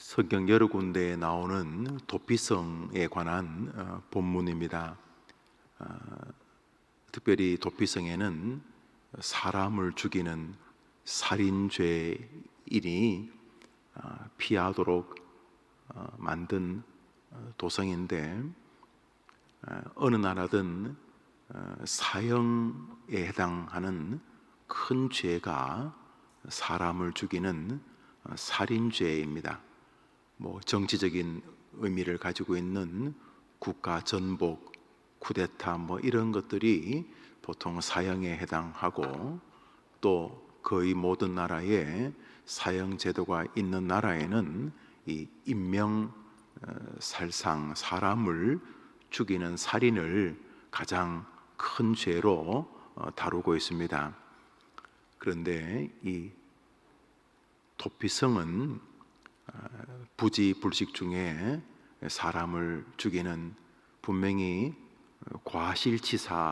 성경 여러 군데에 나오는 도피성에 관한 본문입니다. 특별히 도피성에는 사람을 죽이는 살인죄인이 피하도록 만든 도성인데, 어느 나라든 사형에 해당하는 큰 죄가 사람을 죽이는 살인죄입니다. 정치적인 의미를 가지고 있는 국가 전복, 쿠데타 이런 것들이 보통 사형에 해당하고, 또 거의 모든 나라에 사형 제도가 있는 나라에는 이 인명 살상, 사람을 죽이는 살인을 가장 큰 죄로 다루고 있습니다. 그런데 이 도피성은 부지불식 중에 사람을 죽이는, 분명히 과실치사이지만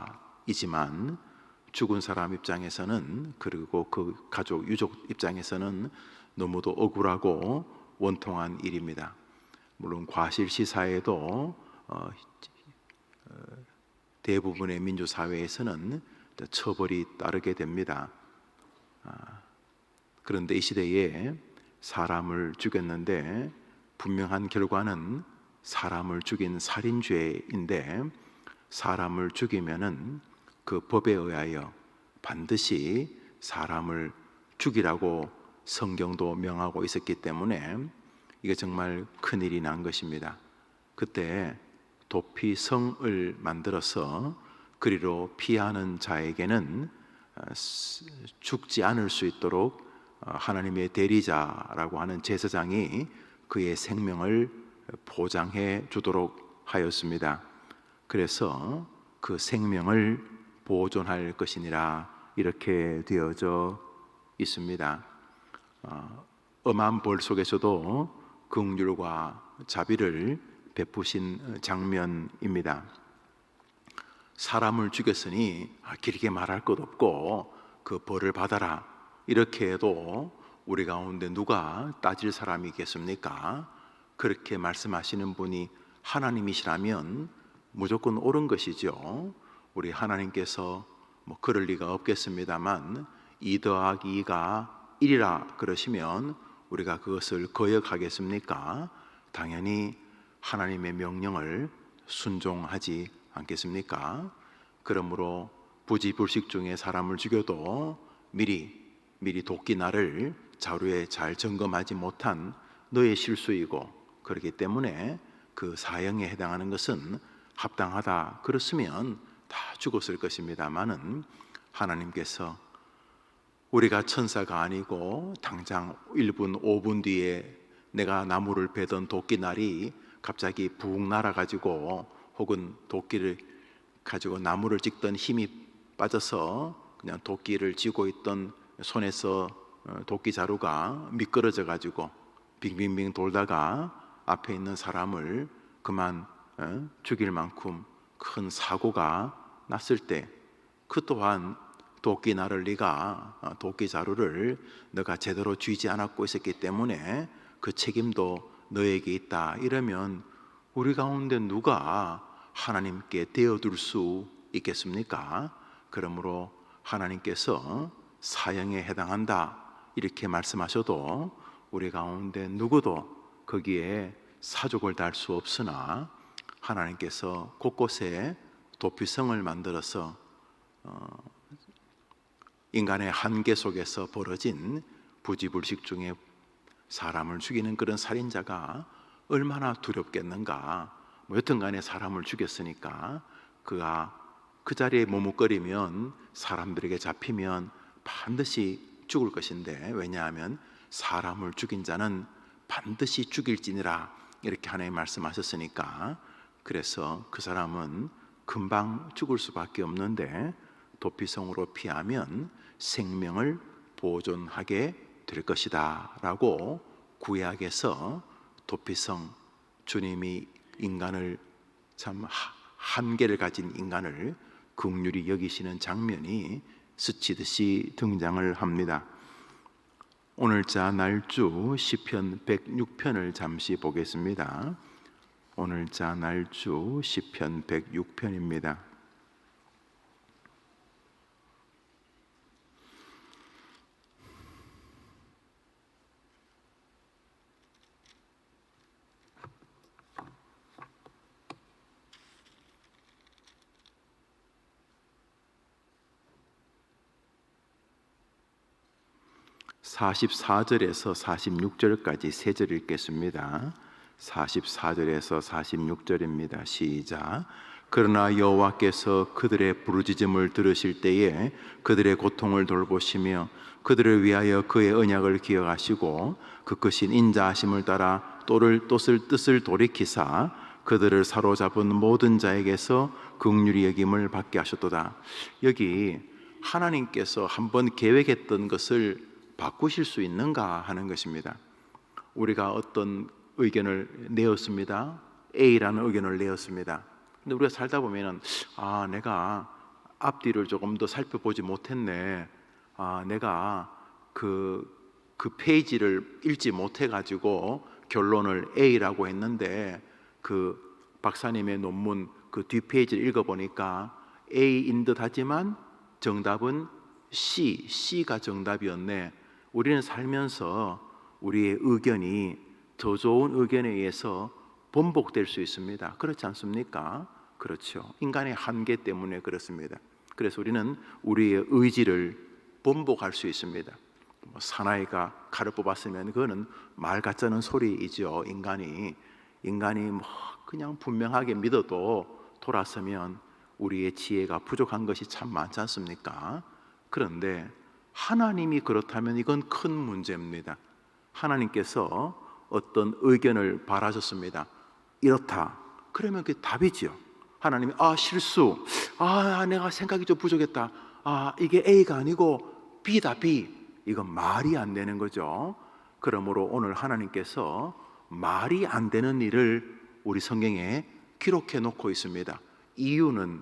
죽은 사람 입장에서는, 그리고 그 가족, 유족 입장에서는 너무도 억울하고 원통한 일입니다. 물론 과실치사에도 대부분의 민주사회에서는 처벌이 따르게 됩니다. 그런데 이 시대에 사람을 죽였는데 분명한 결과는 사람을 죽인 살인죄인데, 사람을 죽이면은 그 법에 의하여 반드시 사람을 죽이라고 성경도 명하고 있었기 때문에 이게 정말 큰일이 난 것입니다. 그때 도피성을 만들어서 그리로 피하는 자에게는 죽지 않을 수 있도록 하나님의 대리자라고 하는 제사장이 그의 생명을 보장해 주도록 하였습니다. 그래서 그 생명을 보존할 것이니라 이렇게 되어져 있습니다. 엄한 벌 속에서도 긍휼과 자비를 베푸신 장면입니다. 사람을 죽였으니 길게 말할 것 없고 그 벌을 받아라, 이렇게 해도 우리 가운데 누가 따질 사람이 있겠습니까? 그렇게 말씀하시는 분이 하나님이시라면 무조건 옳은 것이죠. 우리 하나님께서 그럴 리가 없겠습니다만 2 더하기 2가 1이라 그러시면 우리가 그것을 거역하겠습니까? 당연히 하나님의 명령을 순종하지 않겠습니까? 그러므로 부지불식 중에 사람을 죽여도 미리 도끼날을 자루에 잘 점검하지 못한 너의 실수이고, 그렇기 때문에 그 사형에 해당하는 것은 합당하다 그렇으면 다 죽었을 것입니다마는, 하나님께서 우리가 천사가 아니고 당장 1분 5분 뒤에 내가 나무를 베던 도끼날이 갑자기 붕 날아가지고, 혹은 도끼를 가지고 나무를 찍던 힘이 빠져서 그냥 도끼를 쥐고 있던 손에서 도끼 자루가 미끄러져 가지고 빙빙빙 돌다가 앞에 있는 사람을 그만 죽일 만큼 큰 사고가 났을 때, 그 또한 도끼날을 네가, 도끼 자루를 너가 제대로 쥐지 않았고 있었기 때문에 그 책임도 너에게 있다, 이러면 우리 가운데 누가 하나님께 대어둘 수 있겠습니까? 그러므로 하나님께서 사형에 해당한다 이렇게 말씀하셔도 우리 가운데 누구도 거기에 사족을 달 수 없으나, 하나님께서 곳곳에 도피성을 만들어서 인간의 한계 속에서 벌어진 부지불식 중에 사람을 죽이는 그런 살인자가 얼마나 두렵겠는가. 여튼 간에 사람을 죽였으니까 그가 그 자리에 머뭇거리면, 사람들에게 잡히면 반드시 죽을 것인데, 왜냐하면 사람을 죽인 자는 반드시 죽일지니라 이렇게 하나님 말씀하셨으니까, 그래서 그 사람은 금방 죽을 수밖에 없는데 도피성으로 피하면 생명을 보존하게 될 것이다 라고 구약에서 도피성, 주님이 인간을, 참 한계를 가진 인간을 긍휼히 여기시는 장면이 스치듯이 등장을 합니다. 오늘자 날주 시편 106편을 잠시 보겠습니다. 오늘자 날주 시편 106편입니다. (44절에서 46절까지) 세 절 읽겠습니다. 44절에서 46절입니다. 시작. 그러나 여호와께서 그들의 부르짖음을 들으실 때에 그들의 고통을 돌보시며 그들을 위하여 그의 언약을 기억하시고 그 크신 인자하심을 따라 뜻을 돌이키사 그들을 사로잡은 모든 자에게서 긍휼히 여김을 받게 하셨도다. 여기 하나님께서 한번 계획했던 것을 바꾸실 수 있는가 하는 것입니다. 우리가 어떤 의견을 내었습니다. A라는 의견을 내었습니다. 근데 우리가 살다 보면은 내가 앞뒤를 조금 더 살펴보지 못했네. 내가 그 페이지를 읽지 못해 가지고 결론을 A라고 했는데 그 박사님의 논문 그 뒷페이지를 읽어보니까 A인 듯 하지만 정답은 C가 정답이었네. 우리는 살면서 우리의 의견이 더 좋은 의견에 의해서 번복될 수 있습니다. 그렇지 않습니까? 그렇죠. 인간의 한계 때문에 그렇습니다. 그래서 우리는 우리의 의지를 번복할 수 있습니다. 사나이가 칼을 뽑았으면 그거는 말 같자는 소리이죠. 인간이 그냥 분명하게 믿어도 돌아서면 우리의 지혜가 부족한 것이 참 많지 않습니까? 그런데 하나님이 그렇다면 이건 큰 문제입니다. 하나님께서 어떤 의견을 바라셨습니다. 이렇다. 그러면 그게 답이죠. 하나님이 실수. 내가 생각이 좀 부족했다. 이게 A가 아니고 B다, B. 이건 말이 안 되는 거죠. 그러므로 오늘 하나님께서 말이 안 되는 일을 우리 성경에 기록해 놓고 있습니다. 이유는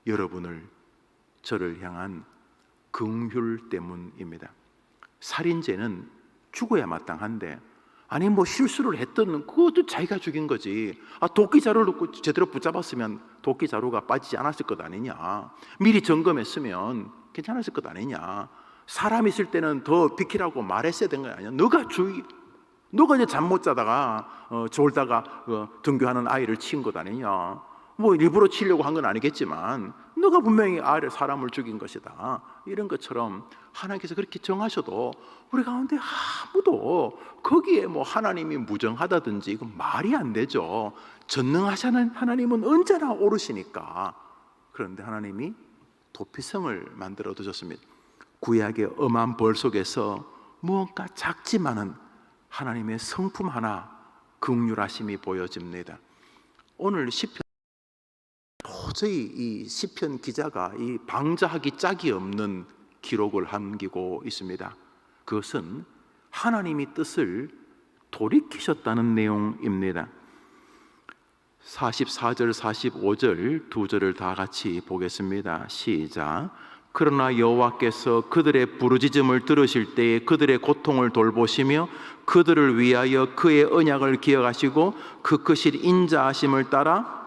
여러분을 저를 향한 긍휼 때문입니다. 살인죄는 죽어야 마땅한데 실수를 했던 그것도 자기가 죽인 거지. 도끼 자루를 제대로 붙잡았으면 도끼 자루가 빠지지 않았을 것 아니냐. 미리 점검했으면 괜찮았을 것 아니냐. 사람 있을 때는 더 비키라고 말했어야 된 거 아니냐. 너가 이제 잠 못 자다가 졸다가 등교하는 아이를 친 것 아니냐. 일부러 치려고 한 건 아니겠지만 너가 분명히 사람을 죽인 것이다. 이런 것처럼 하나님께서 그렇게 정하셔도 우리 가운데 아무도 거기에 하나님이 무정하다든지 이건 말이 안 되죠. 전능하시는 하나님은 언제나 오르시니까. 그런데 하나님이 도피성을 만들어 두셨습니다. 구약의 엄한 벌 속에서 무언가 작지만은 하나님의 성품 하나 긍휼하심이 보여집니다. 오늘 시편 도저히 이 시편 기자가 이 방자하기 짝이 없는 기록을 남기고 있습니다. 그것은 하나님이 뜻을 돌이키셨다는 내용입니다. 44절 45절 두 절을 다 같이 보겠습니다. 시작. 그러나 여호와께서 그들의 부르짖음을 들으실 때에 그들의 고통을 돌보시며 그들을 위하여 그의 언약을 기억하시고 그 크신 인자하심을 따라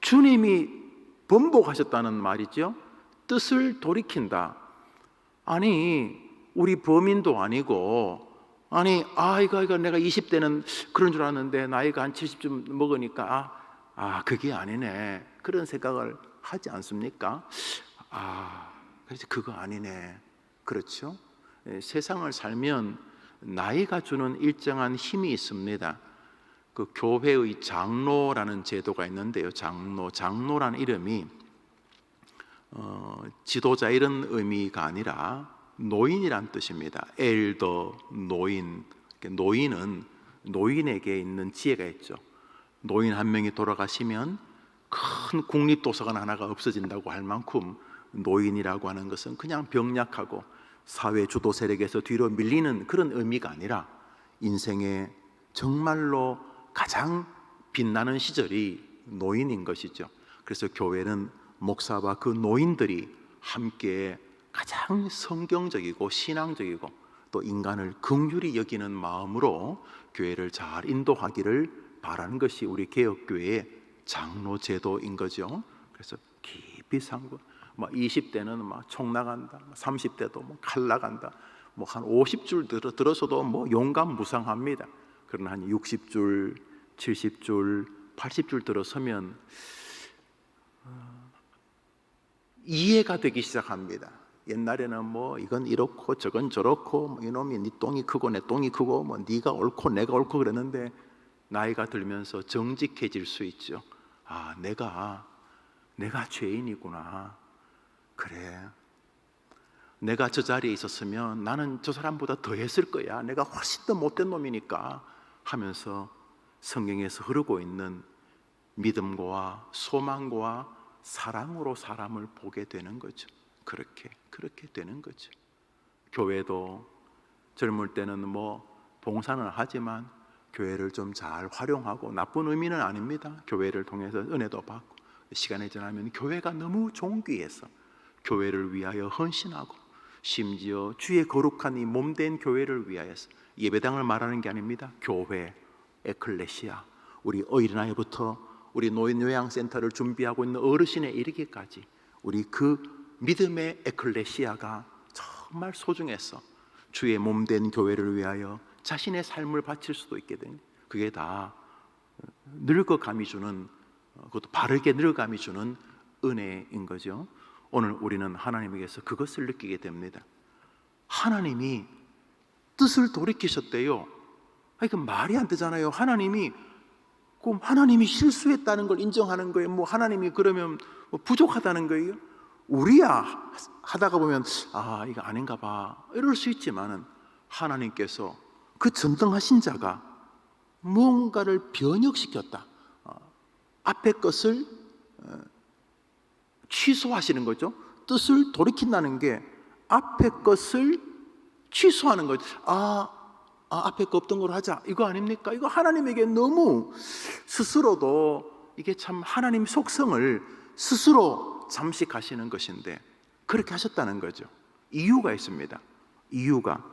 주님이 번복하셨다는 말이죠. 뜻을 돌이킨다. 우리 범인도 아니고 이거 내가 20대는 그런 줄 알았는데 나이가 한 70쯤 먹으니까 그게 아니네. 그런 생각을 하지 않습니까? 그래서 그거 아니네. 그렇죠? 세상을 살면 나이가 주는 일정한 힘이 있습니다. 그 교회의 장로라는 제도가 있는데요. 장로라는 이름이 지도자 이런 의미가 아니라 노인이란 뜻입니다. 엘더, 노인. 노인에게 있는 지혜가 있죠. 노인 한 명이 돌아가시면 큰 국립도서관 하나가 없어진다고 할 만큼 노인이라고 하는 것은 그냥 병약하고 사회 주도 세력에서 뒤로 밀리는 그런 의미가 아니라 인생의 정말로 가장 빛나는 시절이 노인인 것이죠. 그래서 교회는 목사와 그 노인들이 함께 가장 성경적이고 신앙적이고 또 인간을 긍휼히 여기는 마음으로 교회를 잘 인도하기를 바라는 것이 우리 개혁교회의 장로 제도인 거죠. 그래서 깊이 상고 20대는 막 총 나간다, 30대도 뭐 칼 나간다, 뭐 한 50줄 들어서도 뭐 용감무상합니다. 그러나 한 60줄, 70줄, 80줄 들어서면 이해가 되기 시작합니다. 옛날에는 뭐 이건 이렇고 저건 저렇고 뭐 이놈이 네 똥이 크고 내 똥이 크고 뭐 네가 옳고 내가 옳고 그랬는데 나이가 들면서 정직해질 수 있죠. 아, 내가 죄인이구나. 그래, 내가 저 자리에 있었으면 나는 저 사람보다 더 했을 거야. 내가 훨씬 더 못된 놈이니까 하면서 성경에서 흐르고 있는 믿음과 소망과 사랑으로 사람을 보게 되는 거죠. 그렇게 되는 거죠. 교회도 젊을 때는 뭐 봉사는 하지만 교회를 좀 잘 활용하고, 나쁜 의미는 아닙니다. 교회를 통해서 은혜도 받고 시간이 지나면 교회가 너무 존귀해서 교회를 위하여 헌신하고, 심지어 주의 거룩한 이 몸된 교회를 위하여서, 예배당을 말하는 게 아닙니다. 교회, 에클레시아, 우리 어린아이부터 우리 노인 요양센터를 준비하고 있는 어르신에 이르기까지 우리 그 믿음의 에클레시아가 정말 소중해서 주의 몸된 교회를 위하여 자신의 삶을 바칠 수도 있게 된, 그게 다 늙어감이 주는, 그것도 바르게 늙어감이 주는 은혜인 거죠. 오늘 우리는 하나님에게서 그것을 느끼게 됩니다. 하나님이 뜻을 돌이키셨대요. 이거 말이 안 되잖아요. 하나님이 실수했다는 걸 인정하는 거예요. 뭐 하나님이 그러면 뭐 부족하다는 거예요. 우리야 하다가 보면 이거 아닌가 봐 이럴 수 있지만은, 하나님께서 그 전능하신 자가 무언가를 변혁시켰다. 앞에 것을 취소하시는 거죠. 뜻을 돌이킨다는 게 앞에 것을 취소하는 거죠. 앞에 거 없던 걸 하자, 이거 아닙니까? 이거 하나님에게 너무 스스로도 이게 참 하나님 속성을 스스로 잠식하시는 것인데, 그렇게 하셨다는 거죠. 이유가 있습니다. 이유가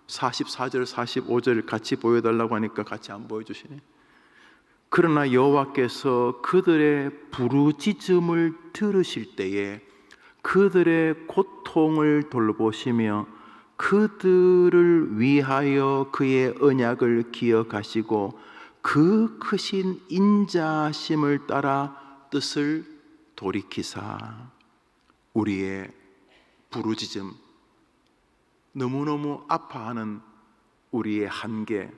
44절 45절 같이 보여달라고 하니까 같이 안 보여주시네. 그러나 여호와께서 그들의 부르짖음을 들으실 때에 그들의 고통을 돌보시며 그들을 위하여 그의 언약을 기억하시고 그 크신 인자심을 따라 뜻을 돌이키사. 우리의 부르짖음, 너무너무 아파하는 우리의 한계,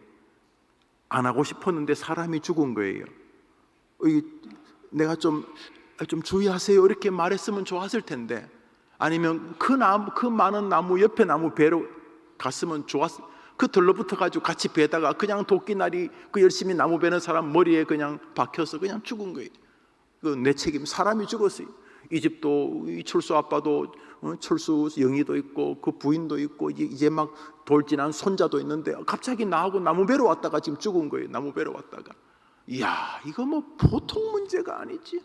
안 하고 싶었는데 사람이 죽은 거예요. 내가 좀 주의하세요 이렇게 말했으면 좋았을 텐데, 아니면 그 많은 나무 옆에 나무 베러 갔으면 좋았을, 그 들러붙어 가지고 같이 베다가 그냥 도끼날이 그 열심히 나무 베는 사람 머리에 그냥 박혀서 그냥 죽은 거예요. 그 내 책임, 사람이 죽었어요. 이 집도 이 철수 아빠도 철수 영희도 있고 그 부인도 있고 이제 막 돌진한 손자도 있는데 갑자기 나하고 나무 베러 왔다가 지금 죽은 거예요. 나무 베러 왔다가. 이야, 이거 뭐 보통 문제가 아니지.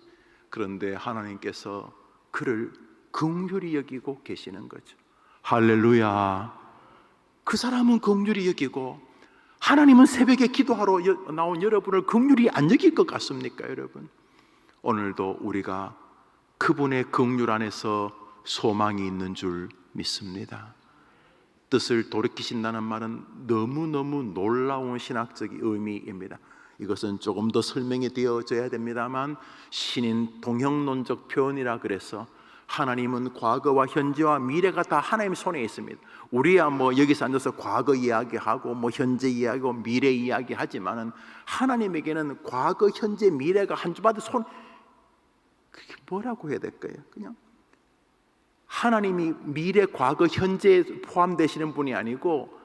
그런데 하나님께서 그를 긍휼히 여기고 계시는 거죠. 할렐루야. 그 사람은 긍휼히 여기고, 하나님은 새벽에 기도하러 나온 여러분을 긍휼히 안 여길 것 같습니까, 여러분? 오늘도 우리가 그분의 긍휼 안에서 소망이 있는 줄 믿습니다. 뜻을 돌이키신다는 말은 너무너무 놀라운 신학적 의미입니다. 이것은 조금 더 설명이 되어져야 됩니다만, 신인 동형론적 표현이라 그래서 하나님은 과거와 현재와 미래가 다 하나님 손에 있습니다. 우리야 뭐 여기서 앉아서 과거 이야기하고 뭐 현재 이야기하고 미래 이야기하지만은, 하나님에게는 과거, 현재, 미래가 한 주마다 그게 뭐라고 해야 될까요? 그냥 하나님이 미래, 과거, 현재에 포함되시는 분이 아니고,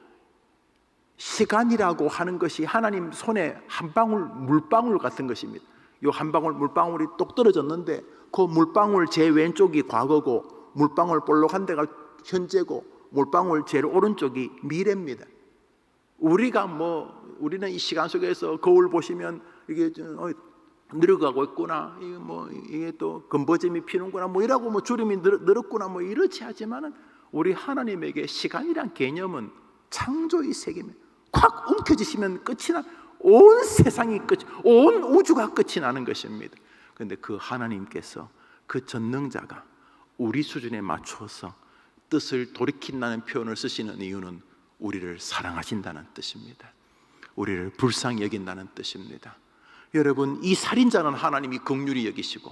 시간이라고 하는 것이 하나님 손에 한 방울 물방울 같은 것입니다. 이 한 방울 물방울이 똑 떨어졌는데 그 물방울 제 왼쪽이 과거고, 물방울 볼록한 데가 현재고, 물방울 제일 오른쪽이 미래입니다. 우리는 이 시간 속에서 거울 보시면 이게 늙어가고 있구나, 이게 또 검버짐이 피는구나, 뭐 이라고 주름이 늘었구나, 뭐 이렇지 하지만은, 우리 하나님에게 시간이란 개념은 창조의 세계입니다. 콱 움켜쥐시면 끝이 나, 온 세상이 온 우주가 끝이 나는 것입니다. 그런데 그 하나님께서, 그 전능자가 우리 수준에 맞춰서 뜻을 돌이킨다는 표현을 쓰시는 이유는 우리를 사랑하신다는 뜻입니다. 우리를 불쌍히 여긴다는 뜻입니다. 여러분, 이 살인자는 하나님이 긍휼히 여기시고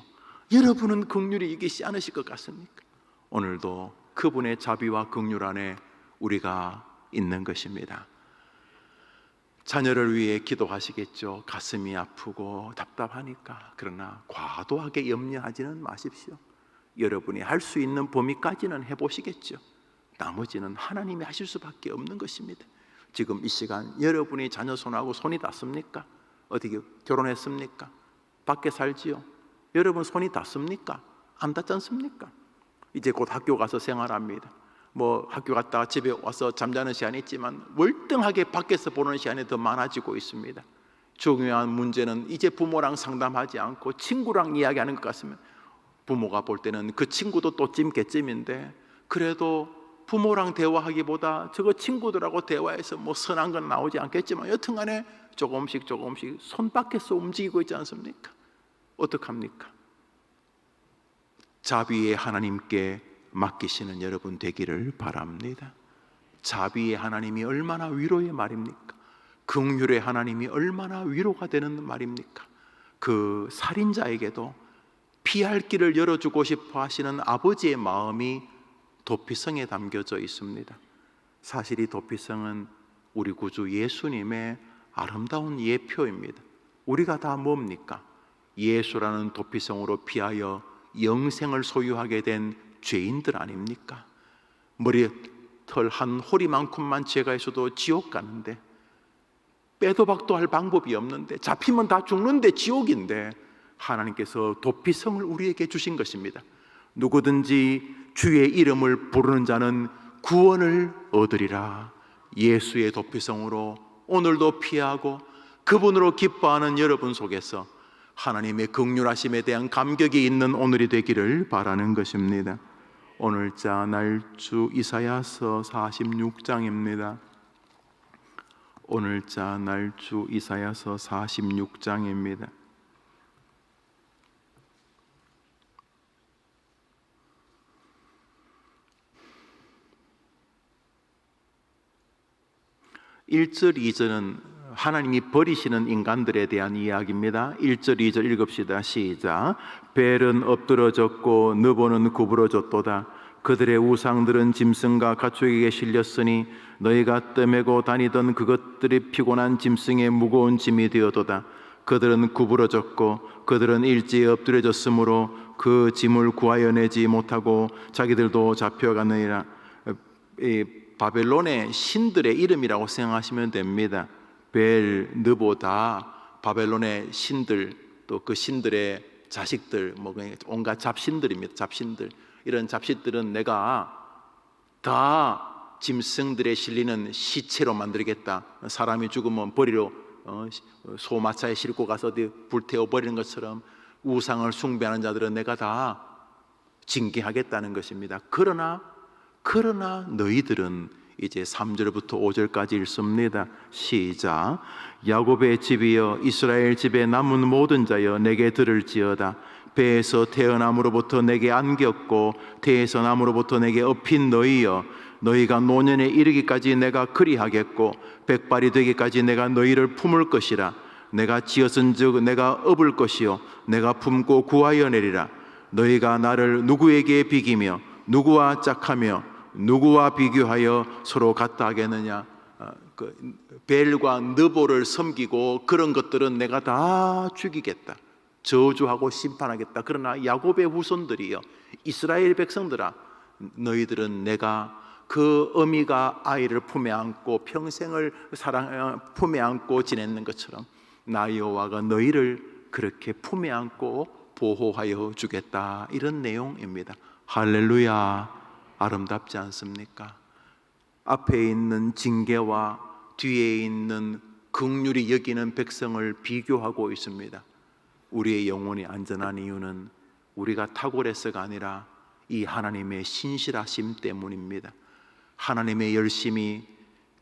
여러분은 긍휼히 여기시지 않으실 것 같습니까? 오늘도 그분의 자비와 긍휼 안에 우리가 있는 것입니다. 자녀를 위해 기도하시겠죠. 가슴이 아프고 답답하니까. 그러나 과도하게 염려하지는 마십시오. 여러분이 할 수 있는 범위까지는 해보시겠죠. 나머지는 하나님이 하실 수밖에 없는 것입니다. 지금 이 시간 여러분이 자녀 손하고 손이 닿습니까? 어떻게 결혼했습니까? 밖에 살지요? 여러분 손이 닿습니까? 안 닿지 않습니까? 이제 곧 학교 가서 생활합니다. 뭐 학교 갔다가 집에 와서 잠자는 시간이 있지만 월등하게 밖에서 보는 시간이 더 많아지고 있습니다. 중요한 문제는 이제 부모랑 상담하지 않고 친구랑 이야기하는 것 같으면, 부모가 볼 때는 그 친구도 또 찜개찜인데 그래도 부모랑 대화하기보다 저거 친구들하고 대화해서 뭐 선한 건 나오지 않겠지만 여튼간에 조금씩 손 밖에서 움직이고 있지 않습니까? 어떡합니까? 자비의 하나님께 맡기시는 여러분 되기를 바랍니다. 자비의 하나님이 얼마나 위로의 말입니까? 긍휼의 하나님이 얼마나 위로가 되는 말입니까? 그 살인자에게도 피할 길을 열어주고 싶어 하시는 아버지의 마음이 도피성에 담겨져 있습니다. 사실 이 도피성은 우리 구주 예수님의 아름다운 예표입니다. 우리가 다 뭡니까? 예수라는 도피성으로 피하여 영생을 소유하게 된 죄인들 아닙니까? 머리털 한 호리만큼만 죄가 있어도 지옥 가는데, 빼도 박도 할 방법이 없는데, 잡히면 다 죽는데 지옥인데 하나님께서 도피성을 우리에게 주신 것입니다. 누구든지 주의 이름을 부르는 자는 구원을 얻으리라. 예수의 도피성으로 오늘도 피하고 그분으로 기뻐하는 여러분 속에서 하나님의 긍휼하심에 대한 감격이 있는 오늘이 되기를 바라는 것입니다. 오늘자 날주 이사야서 46장입니다. 오늘자 날주 이사야서 46장입니다. (1절) (2절은) 하나님이 버리시는 인간들에 대한 이야기입니다. 1절 2절 읽읍시다. 시작. 벨은 엎드러졌고 느보는 구부러졌도다. 그들의 우상들은 짐승과 가축에게 실렸으니 너희가 떠매고 다니던 그것들이 피곤한 짐승의 무거운 짐이 되어도다. 그들은 구부러졌고 그들은 일제히 엎드려졌으므로 그 짐을 구하여 내지 못하고 자기들도 잡혀가느니라. 바벨론의 신들의 이름이라고 생각하시면 됩니다. 벨, 느보다 바벨론의 신들, 또 그 신들의 자식들, 뭐 온갖 잡신들입니다. 잡신들. 이런 잡신들은 내가 다 짐승들에 실리는 시체로 만들겠다. 사람이 죽으면 버리러 소마차에 싣고 가서 어디 불태워 버리는 것처럼 우상을 숭배하는 자들은 내가 다 징계하겠다는 것입니다. 그러나 너희들은, 이제 3절부터 5절까지 읽습니다. 시작. 야곱의 집이여, 이스라엘 집에 남은 모든 자여, 내게 들을지어다. 배에서 태어남으로부터 내게 안겼고 태에서 남으로부터 내게 업힌 너희여, 너희가 노년에 이르기까지 내가 그리하겠고 백발이 되기까지 내가 너희를 품을 것이라. 내가 지었은즉 내가 업을 것이요 내가 품고 구하여 내리라. 너희가 나를 누구에게 비기며 누구와 짝하며 누구와 비교하여 서로 같다 하겠느냐. 벨과 느보를 섬기고 그런 것들은 내가 다 죽이겠다. 저주하고 심판하겠다. 그러나 야곱의 후손들이여, 이스라엘 백성들아, 너희들은 내가 그 어미가 아이를 품에 안고 평생을 품에 안고 지냈는 것처럼 나 여호와가 너희를 그렇게 품에 안고 보호하여 주겠다. 이런 내용입니다. 할렐루야. 아름답지 않습니까? 앞에 있는 징계와 뒤에 있는 긍휼히 여기는 백성을 비교하고 있습니다. 우리의 영혼이 안전한 이유는 우리가 탁월해서가 아니라 이 하나님의 신실하심 때문입니다. 하나님의 열심히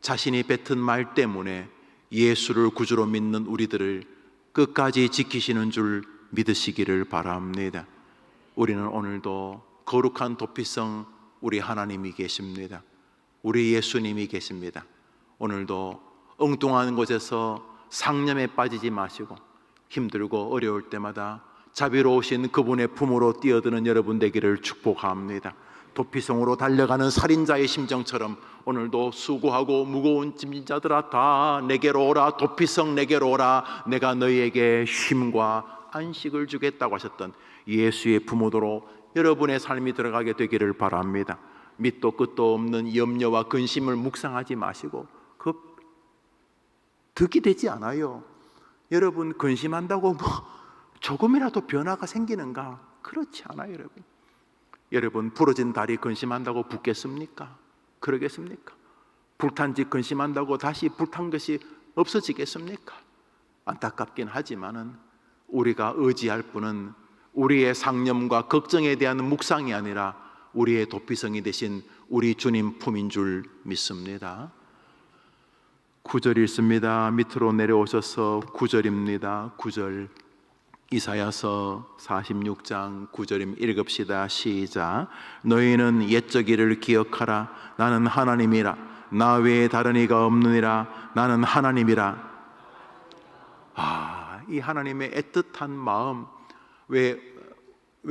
자신이 뱉은 말 때문에 예수를 구주로 믿는 우리들을 끝까지 지키시는 줄 믿으시기를 바랍니다. 우리는 오늘도 거룩한 도피성 우리 하나님이 계십니다. 우리 예수님이 계십니다. 오늘도 엉뚱한 곳에서 상념에 빠지지 마시고 힘들고 어려울 때마다 자비로우신 그분의 품으로 뛰어드는 여러분 되기를 축복합니다. 도피성으로 달려가는 살인자의 심정처럼 오늘도 수고하고 무거운 짐진 자들아 다 내게로 오라. 도피성 내게로 오라. 내가 너희에게 쉼과 안식을 주겠다고 하셨던 예수의 부모도로 여러분의 삶이 들어가게 되기를 바랍니다. 밑도 끝도 없는 염려와 근심을 묵상하지 마시고 득이 되지 않아요. 여러분 근심한다고 조금이라도 변화가 생기는가? 그렇지 않아요. 여러분 부러진 다리 근심한다고 붓겠습니까? 그러겠습니까? 불탄 집 근심한다고 다시 불탄 것이 없어지겠습니까? 안타깝긴 하지만은 우리가 의지할 분은 우리의 상념과 걱정에 대한 묵상이 아니라 우리의 도피성이 되신 우리 주님 품인 줄 믿습니다. 9절 읽습니다. 밑으로 내려오셔서 9절입니다. 9절 이사야서 46장 9절 읽읍시다. 시작. 너희는 옛적 일을 기억하라. 나는 하나님이라. 나 외에 다른 이가 없느니라. 나는 하나님이라. 이 하나님의 애틋한 마음. 왜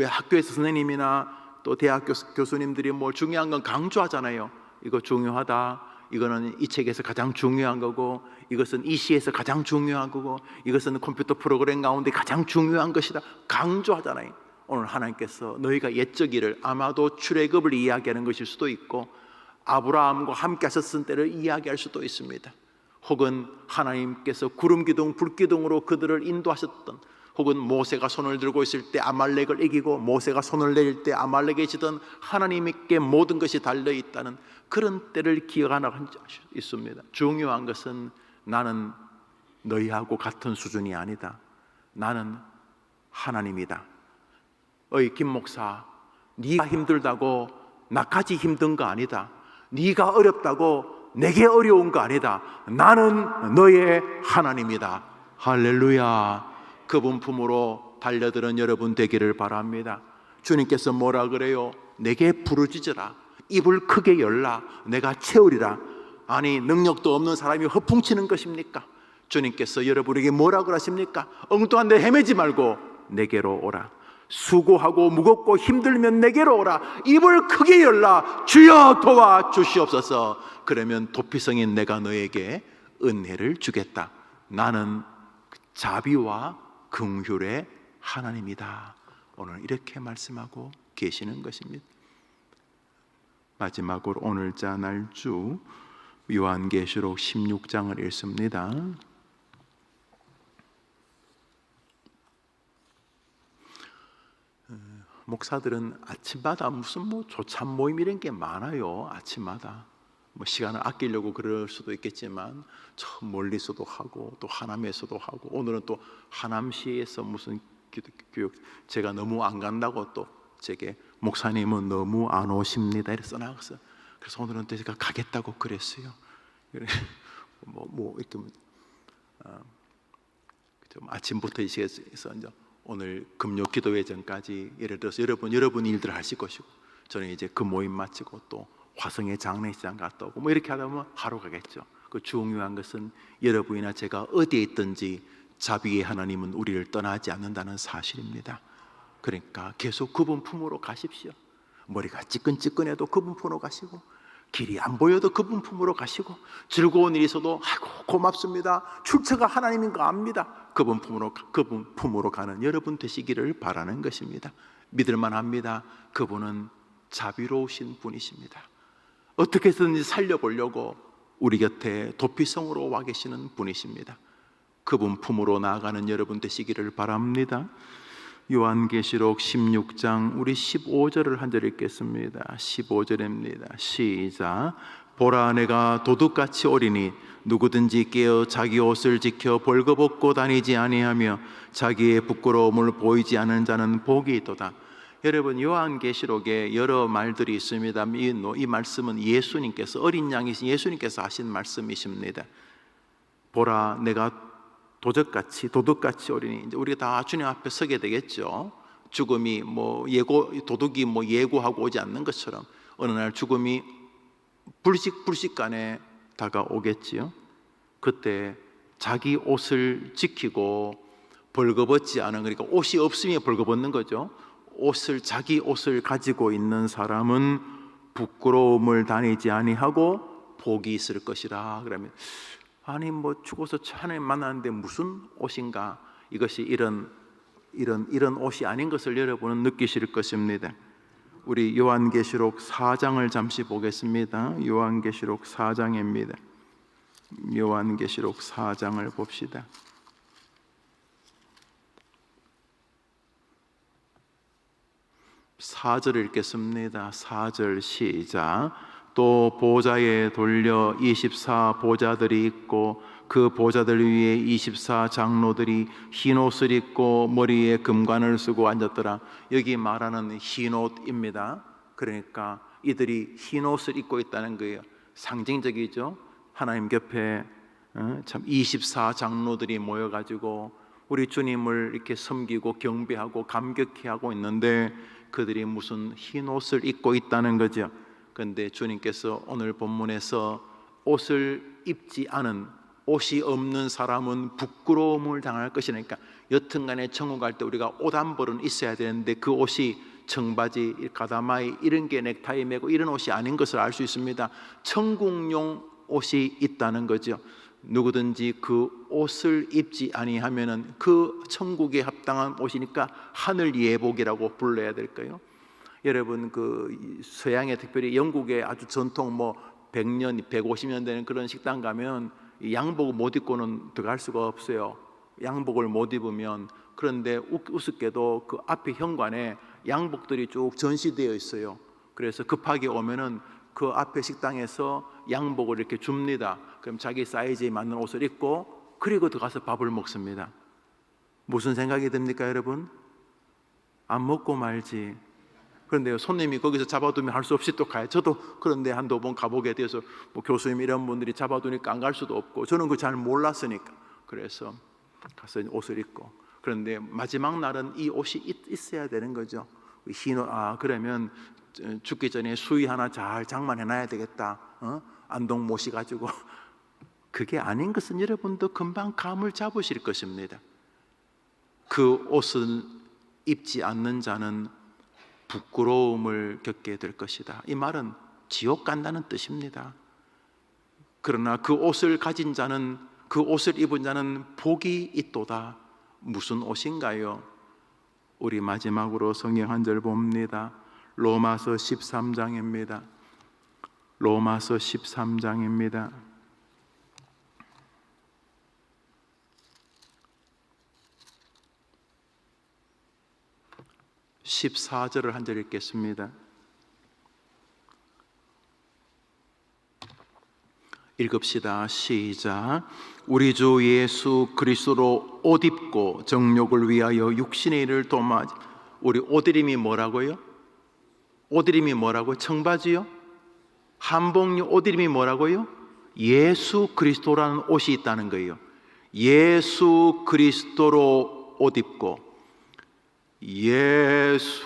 학교에서 선생님이나 또 대학 교수님들이 뭐 중요한 건 강조하잖아요. 이거 중요하다. 이거는 이 책에서 가장 중요한 거고, 이것은 이 시에서 가장 중요한 거고, 이것은 컴퓨터 프로그램 가운데 가장 중요한 것이다. 강조하잖아요. 오늘 하나님께서 너희가 옛적 일을, 아마도 출애굽을 이야기하는 것일 수도 있고 아브라함과 함께 하셨을 때를 이야기할 수도 있습니다. 혹은 하나님께서 구름 기둥, 불 기둥으로 그들을 인도하셨던, 혹은 모세가 손을 들고 있을 때 아말렉을 이기고 모세가 손을 내릴 때 아말렉에 지던 하나님께 모든 것이 달려있다는 그런 때를 기억하는 수 있습니다. 중요한 것은 나는 너희하고 같은 수준이 아니다. 나는 하나님이다. 어이 김 목사, 네가 힘들다고 나까지 힘든 거 아니다. 네가 어렵다고 내게 어려운 거 아니다. 나는 너의 하나님이다. 할렐루야. 그분 품으로 달려드는 여러분 되기를 바랍니다. 주님께서 뭐라 그래요? 내게 부르짖으라. 입을 크게 열라. 내가 채우리라. 아니 능력도 없는 사람이 허풍치는 것입니까? 주님께서 여러분에게 뭐라 그러십니까? 엉뚱한 데 헤매지 말고 내게로 오라. 수고하고 무겁고 힘들면 내게로 오라. 입을 크게 열라. 주여 도와주시옵소서. 그러면 도피성인 내가 너에게 은혜를 주겠다. 나는 자비와 긍휼의 하나님이다. 오늘 이렇게 말씀하고 계시는 것입니다. 마지막으로 오늘자 날주 요한계시록 16장을 읽습니다. 목사들은 아침마다 무슨 조찬 모임 이런 게 많아요. 아침마다 시간을 아끼려고 그럴 수도 있겠지만 저 멀리서도 하고 또 하남에서도 하고, 오늘은 또 하남시에서 무슨 교육, 제가 너무 안 간다고 또 제게 목사님은 너무 안 오십니다 이렇게 써나갔어요. 그래서 오늘은 또 제가 가겠다고 그랬어요. 이렇게 좀 아침부터 이 시에서 이제 오늘 금요 기도회 전까지 예를 들어서 여러분 일들을 하실 것이고, 저는 이제 그 모임 마치고 또 화성의 장례식장 갔다 오고 이렇게 하다 보면 하루 가겠죠. 그 중요한 것은 여러분이나 제가 어디에 있든지 자비의 하나님은 우리를 떠나지 않는다는 사실입니다. 그러니까 계속 그분 품으로 가십시오. 머리가 찌끈찌끈해도 그분 품으로 가시고, 길이 안 보여도 그분 품으로 가시고, 즐거운 일이 있어도 아이고 고맙습니다, 출처가 하나님인 거 압니다, 그분 품으로 가는 여러분 되시기를 바라는 것입니다. 믿을만 합니다. 그분은 자비로우신 분이십니다. 어떻게 해서든지 살려보려고 우리 곁에 도피성으로 와 계시는 분이십니다. 그분 품으로 나아가는 여러분 되시기를 바랍니다. 요한계시록 16장 우리 15절을 한 절 읽겠습니다. 15절입니다. 시작. 보라, 내가 도둑같이 오리니 누구든지 깨어 자기 옷을 지켜 벌거벗고 다니지 아니하며 자기의 부끄러움을 보이지 않은 자는 복이 있도다. 여러분, 요한계시록에 여러 말들이 있습니다. 이 말씀은 예수님께서, 어린 양이신 예수님께서 하신 말씀이십니다. 보라, 내가 도둑같이 오리니. 이제 우리가 다 주님 앞에 서게 되겠죠. 죽음이 도둑이 예고하고 오지 않는 것처럼 어느 날 죽음이 불식간에 다가오겠지요. 그때 자기 옷을 지키고 벌거벗지 않은, 그러니까 옷이 없으면 벌거벗는 거죠. 자기 옷을 가지고 있는 사람은 부끄러움을 다니지 아니하고 복이 있을 것이라. 그러면 아니 죽어서 하나님 만나는데 무슨 옷인가? 이것이 이런 옷이 아닌 것을 여러분은 느끼실 것입니다. 우리 요한계시록 4장을 잠시 보겠습니다. 요한계시록 4장입니다. 요한계시록 4장을 봅시다. 4절 읽겠습니다. 4절 시작. 또 보좌에 돌려 24 보좌들이 있고 그 보좌들 위에 24 장로들이 흰 옷을 입고 머리에 금관을 쓰고 앉았더라. 여기 말하는 흰 옷입니다. 그러니까 이들이 흰 옷을 입고 있다는 거예요. 상징적이죠. 하나님 곁에 참 24 장로들이 모여가지고 우리 주님을 이렇게 섬기고 경배하고 감격해 하고 있는데 그들이 무슨 흰 옷을 입고 있다는 거죠. 그런데 주님께서 오늘 본문에서 옷을 입지 않은, 옷이 없는 사람은 부끄러움을 당할 것이니까, 여튼간에 천국 갈 때 우리가 옷 한 벌은 있어야 되는데 그 옷이 청바지, 가다마이 이런 게 넥타이 매고 이런 옷이 아닌 것을 알 수 있습니다. 천국용 옷이 있다는 거죠. 누구든지 그 옷을 입지 아니하면은 그 천국에 합당한 옷이니까 하늘 예복이라고 불러야 될까요? 여러분, 그 서양의, 특별히 영국의 아주 전통 100년, 150년 되는 그런 식당 가면 양복을 못 입고는 들어갈 수가 없어요. 양복을 못 입으면. 그런데 우습게도 그 앞에 현관에 양복들이 쭉 전시되어 있어요. 그래서 급하게 오면은 그 앞에 식당에서 양복을 이렇게 줍니다. 그럼 자기 사이즈에 맞는 옷을 입고 그리고 들어가서 밥을 먹습니다. 무슨 생각이 듭니까, 여러분? 안 먹고 말지. 그런데 손님이 거기서 잡아두면 할 수 없이 또 가요. 저도 그런데 한두 번 가보게 돼서 교수님 이런 분들이 잡아두니까 안 갈 수도 없고, 저는 그 잘 몰랐으니까 그래서 가서 옷을 입고. 그런데 마지막 날은 이 옷이 있어야 되는 거죠. 흰 옷. 그러면 죽기 전에 수의 하나 잘 장만해놔야 되겠다. 안동 모시가지고. 그게 아닌 것은 여러분도 금방 감을 잡으실 것입니다. 그 옷을 입지 않는 자는 부끄러움을 겪게 될 것이다. 이 말은 지옥 간다는 뜻입니다. 그러나 그 옷을 가진 자는, 그 옷을 입은 자는 복이 있도다. 무슨 옷인가요? 우리 마지막으로 성경 한 절 봅니다. 로마서 13장입니다. 로마서 13장입니다. 14절을 한 절 읽겠습니다. 읽읍시다. 시작. 우리 주 예수 그리스도로 옷 입고 정욕을 위하여 육신의 일을 도모하지. 우리 옷 이름이 뭐라고요? 옷 이름이 뭐라고요? 청바지요? 한복요? 옷 이름이 뭐라고요? 예수 그리스도라는 옷이 있다는 거예요. 예수 그리스도로 옷 입고 예수의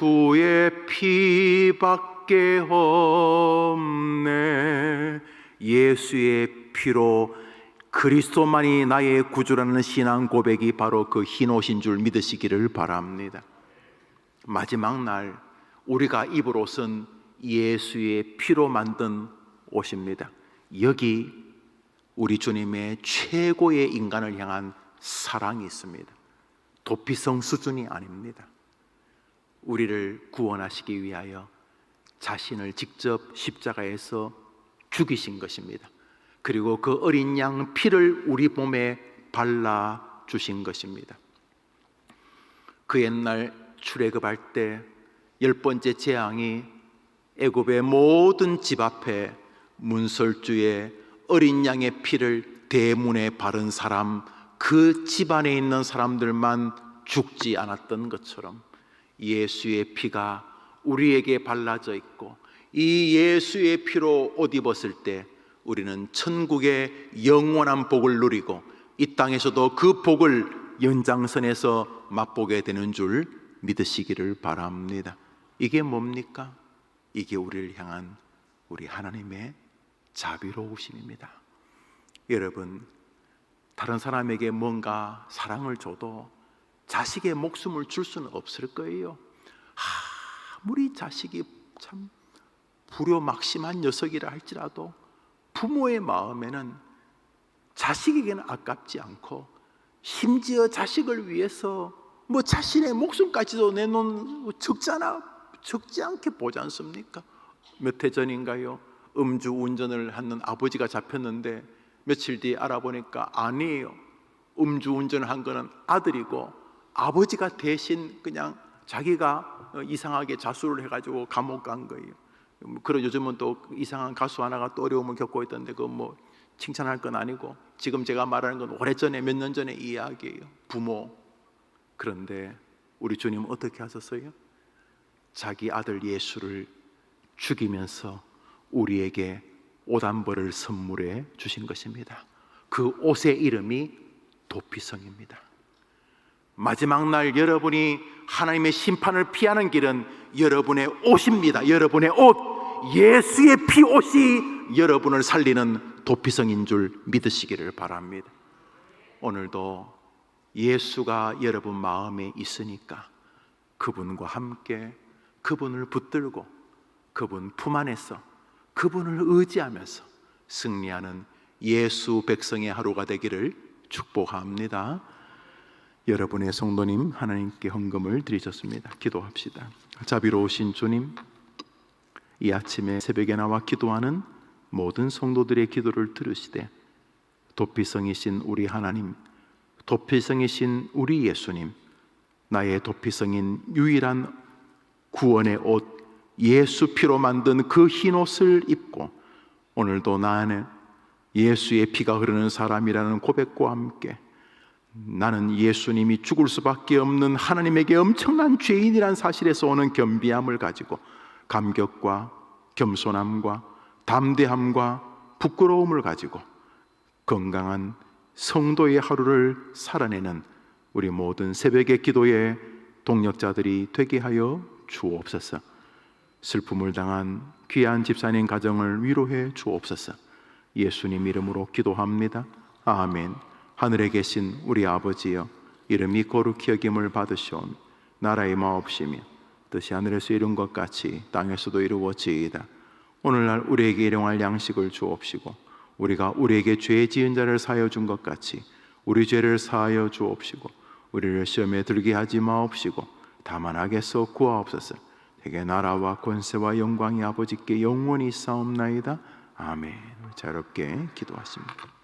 피밖에 없네. 예수의 피로 그리스도만이 나의 구주라는 신앙 고백이 바로 그 흰 옷인 줄 믿으시기를 바랍니다. 마지막 날 우리가 입을 옷은 예수의 피로 만든 옷입니다. 여기 우리 주님의 최고의 인간을 향한 사랑이 있습니다. 도피성 수준이 아닙니다. 우리를 구원하시기 위하여 자신을 직접 십자가에서 죽이신 것입니다. 그리고 그 어린 양 피를 우리 몸에 발라 주신 것입니다. 그 옛날 출애굽할 때 10번째 재앙이 애굽의 모든 집 앞에 문설주에 어린 양의 피를 대문에 바른 사람, 그 집 안에 있는 사람들만 죽지 않았던 것처럼 예수의 피가 우리에게 발라져 있고 이 예수의 피로 옷 입었을 때 우리는 천국의 영원한 복을 누리고 이 땅에서도 그 복을 연장선에서 맛보게 되는 줄 믿으시기를 바랍니다. 이게 뭡니까? 이게 우리를 향한 우리 하나님의 자비로우심입니다. 여러분, 다른 사람에게 뭔가 사랑을 줘도 자식의 목숨을 줄 수는 없을 거예요. 아무리 자식이 참 불효막심한 녀석이라 할지라도 부모의 마음에는 자식에게는 아깝지 않고 심지어 자식을 위해서 뭐 자신의 목숨까지도 내놓은 적지 않게 보지 않습니까? 몇 해 전인가요? 음주운전을 하는 아버지가 잡혔는데 며칠 뒤에 알아보니까 아니에요. 음주운전을 한 거는 아들이고 아버지가 대신 그냥 자기가 이상하게 자수를 해가지고 감옥 간 거예요. 그리고 요즘은 또 이상한 가수 하나가 또 어려움을 겪고 있던데 그건 뭐 칭찬할 건 아니고 지금 제가 말하는 건 오래전에 몇 년 전의 이야기예요. 부모. 그런데 우리 주님은 어떻게 하셨어요? 자기 아들 예수를 죽이면서 우리에게 옷 한 벌을 선물해 주신 것입니다. 그 옷의 이름이 도피성입니다. 마지막 날 여러분이 하나님의 심판을 피하는 길은 여러분의 옷입니다. 여러분의 옷, 예수의 피 옷이 여러분을 살리는 도피성인 줄 믿으시기를 바랍니다. 오늘도 예수가 여러분 마음에 있으니까 그분과 함께 그분을 붙들고 그분 품 안에서 그분을 의지하면서 승리하는 예수 백성의 하루가 되기를 축복합니다. 여러분의 성도님 하나님께 헌금을 드리셨습니다. 기도합시다. 자비로우신 주님, 이 아침에 새벽에 나와 기도하는 모든 성도들의 기도를 들으시되 도피성이신 우리 하나님, 도피성이신 우리 예수님, 나의 도피성인 유일한 구원의 옷 예수 피로 만든 그 흰 옷을 입고 오늘도 나는 예수의 피가 흐르는 사람이라는 고백과 함께 나는 예수님이 죽을 수밖에 없는 하나님에게 엄청난 죄인이란 사실에서 오는 겸비함을 가지고 감격과 겸손함과 담대함과 부끄러움을 가지고 건강한 성도의 하루를 살아내는 우리 모든 새벽의 기도의 동력자들이 되게 하여 주옵소서. 슬픔을 당한 귀한 집사님 가정을 위로해 주옵소서. 예수님 이름으로 기도합니다. 아멘. 하늘에 계신 우리 아버지여, 이름이 거룩히 여김을 받으시오며 나라의 마옵시며 뜻이 하늘에서 이룬 것 같이 땅에서도 이루어지이다. 오늘날 우리에게 일용할 양식을 주옵시고 우리가 우리에게 죄 지은 자를 사하여 준 것 같이 우리 죄를 사하여 주옵시고 우리를 시험에 들게 하지 마옵시고 다만 악에서 구하옵소서. 되게 나라와 권세와 영광이 아버지께 영원히 있사옵나이다. 아멘. 자유롭게 기도하십니다.